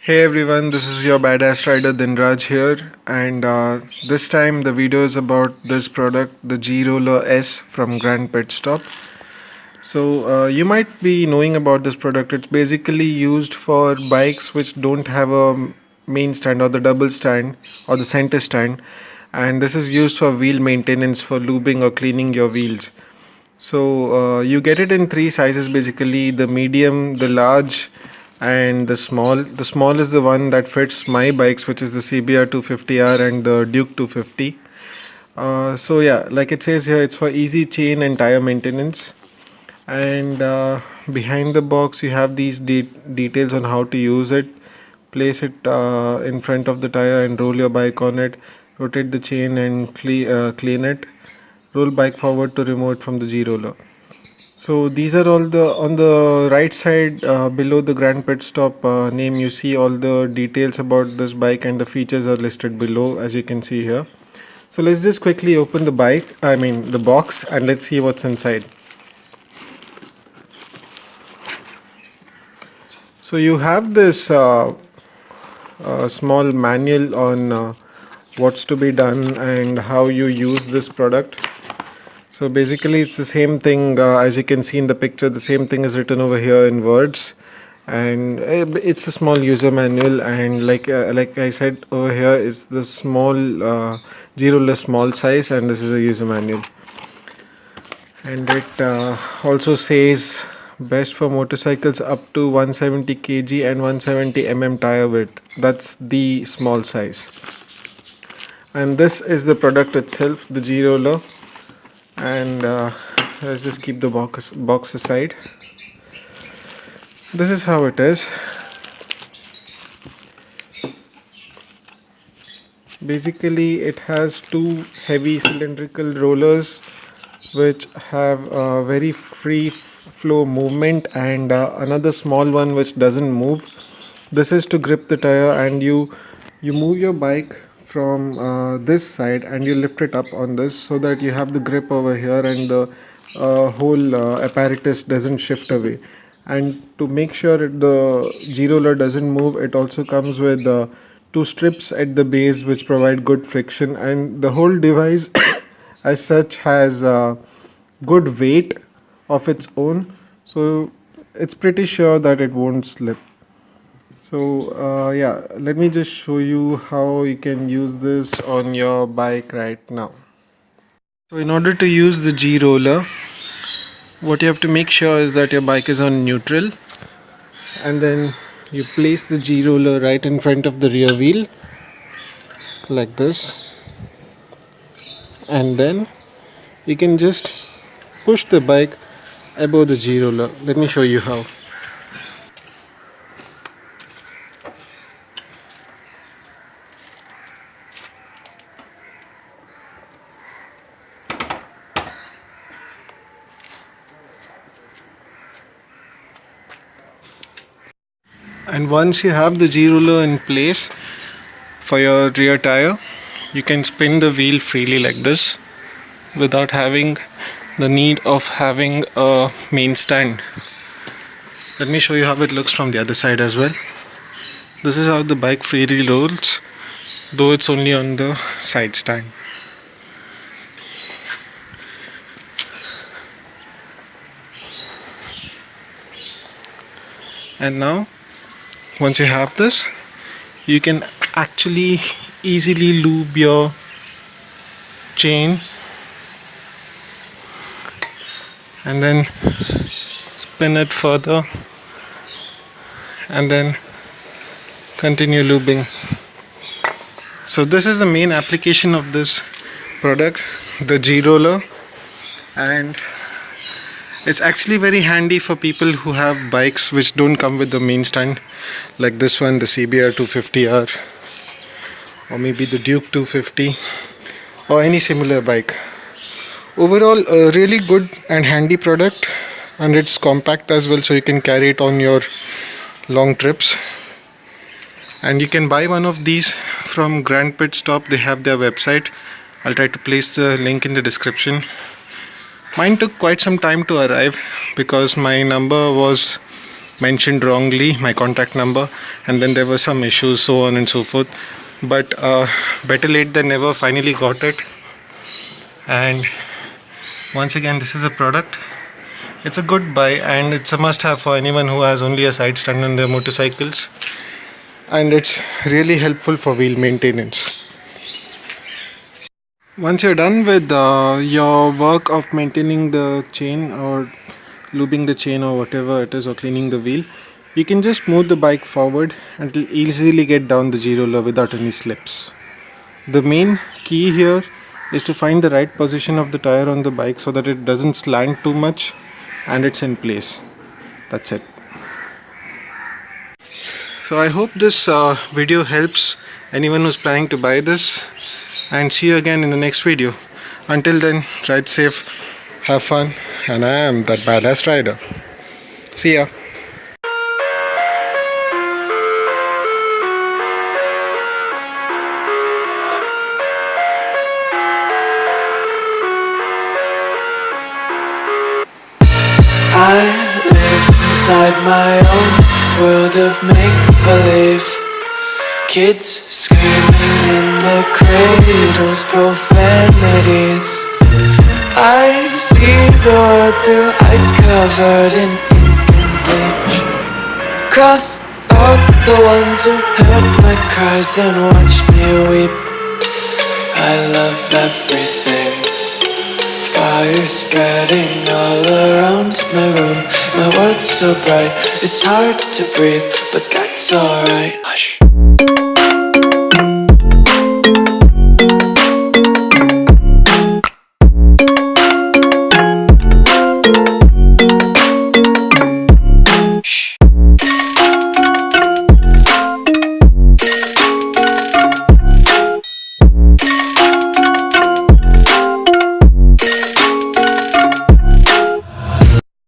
Hey everyone, this is your badass rider Dinraj here, and this time the video is about this product, the GRoller-S from Grand PitStop. So you might be knowing about this product. It's basically used for bikes which don't have a main stand or the double stand or the center stand, and this is used for wheel maintenance, for lubing or cleaning your wheels. So you get it in three sizes basically: the medium, the large, and the small. The small is the one that fits my bikes, which is the CBR 250R and the Duke 250. So yeah, like it says here, it's for easy chain and tire maintenance. And behind the box, you have these details on how to use it. Place it in front of the tire and roll your bike on it. Rotate the chain and clean it. Roll bike forward to remove it from the G-roller. So these are all the on the right side below the Grand PitStop name. You see all the details about this bike and the features are listed below, as you can see here. So let's just quickly open the box, and let's see what's inside. So you have this small manual on what's to be done and how you use this product. So basically it's the same thing as you can see in the picture. The same thing is written over here in words, and it's a small user manual. And like I said, over here is the small GRoller small size, and this is a user manual. And it also says best for motorcycles up to 170 kg and 170 tire width. That's the small size. And this is the product itself, the GRoller. And let's just keep the box aside. This is how it is. Basically it has two heavy cylindrical rollers which have very free flow movement, and another small one which doesn't move. This is to grip the tire, and you move your bike from this side and you lift it up on this so that you have the grip over here, and the whole apparatus doesn't shift away. And to make sure the G-roller doesn't move, it also comes with two strips at the base which provide good friction, and the whole device as such has good weight of its own, so it's pretty sure that it won't slip. So yeah, let me just show you how you can use this on your bike right now. So in order to use the G-roller, what you have to make sure is that your bike is on neutral, and then you place the G-roller right in front of the rear wheel like this, and then you can just push the bike above the G-roller. Let me show you how. And once you have the G-roller in place for your rear tire, you can spin the wheel freely like this without having the need of having a main stand. Let me show you how it looks from the other side as well. This is how the bike freely rolls, though it's only on the side stand. And now, once you have this, you can actually easily lube your chain and then spin it further and then continue lubing. So this is the main application of this product, the G-roller, and it's actually very handy for people who have bikes which don't come with the main stand, like this one, the CBR 250R, or maybe the Duke 250, or any similar bike. Overall, a really good and handy product, and it's compact as well, so you can carry it on your long trips. And you can buy one of these from Grand PitStop. They have their website. I'll try to place the link in the description. Mine took quite some time to arrive because my number was mentioned wrongly my contact number, and then there were some issues, so on and so forth. But better late than never, finally got it. And once again, this is a product. It's a good buy, and it's a must-have for anyone who has only a side stand on their motorcycles. And it's really helpful for wheel maintenance. Once you're done with your work of maintaining the chain or lubing the chain or whatever it is, or cleaning the wheel, you can just move the bike forward and it'll easily get down the G-roller without any slips. The main key here is to find the right position of the tire on the bike so that it doesn't slant too much and it's in place. That's it. So I hope this video helps anyone who's planning to buy this, and see you again in the next video. Until then, ride safe, have fun, and I am that badass rider. See ya. I live inside my own world of make-believe. Kids screaming in their cradles, profanities. I see the world through ice covered in ink and bleach. Cross out the ones who heard my cries and watched me weep. I love everything. Fire spreading all around my room. My world's so bright, it's hard to breathe, but that's alright. Hush.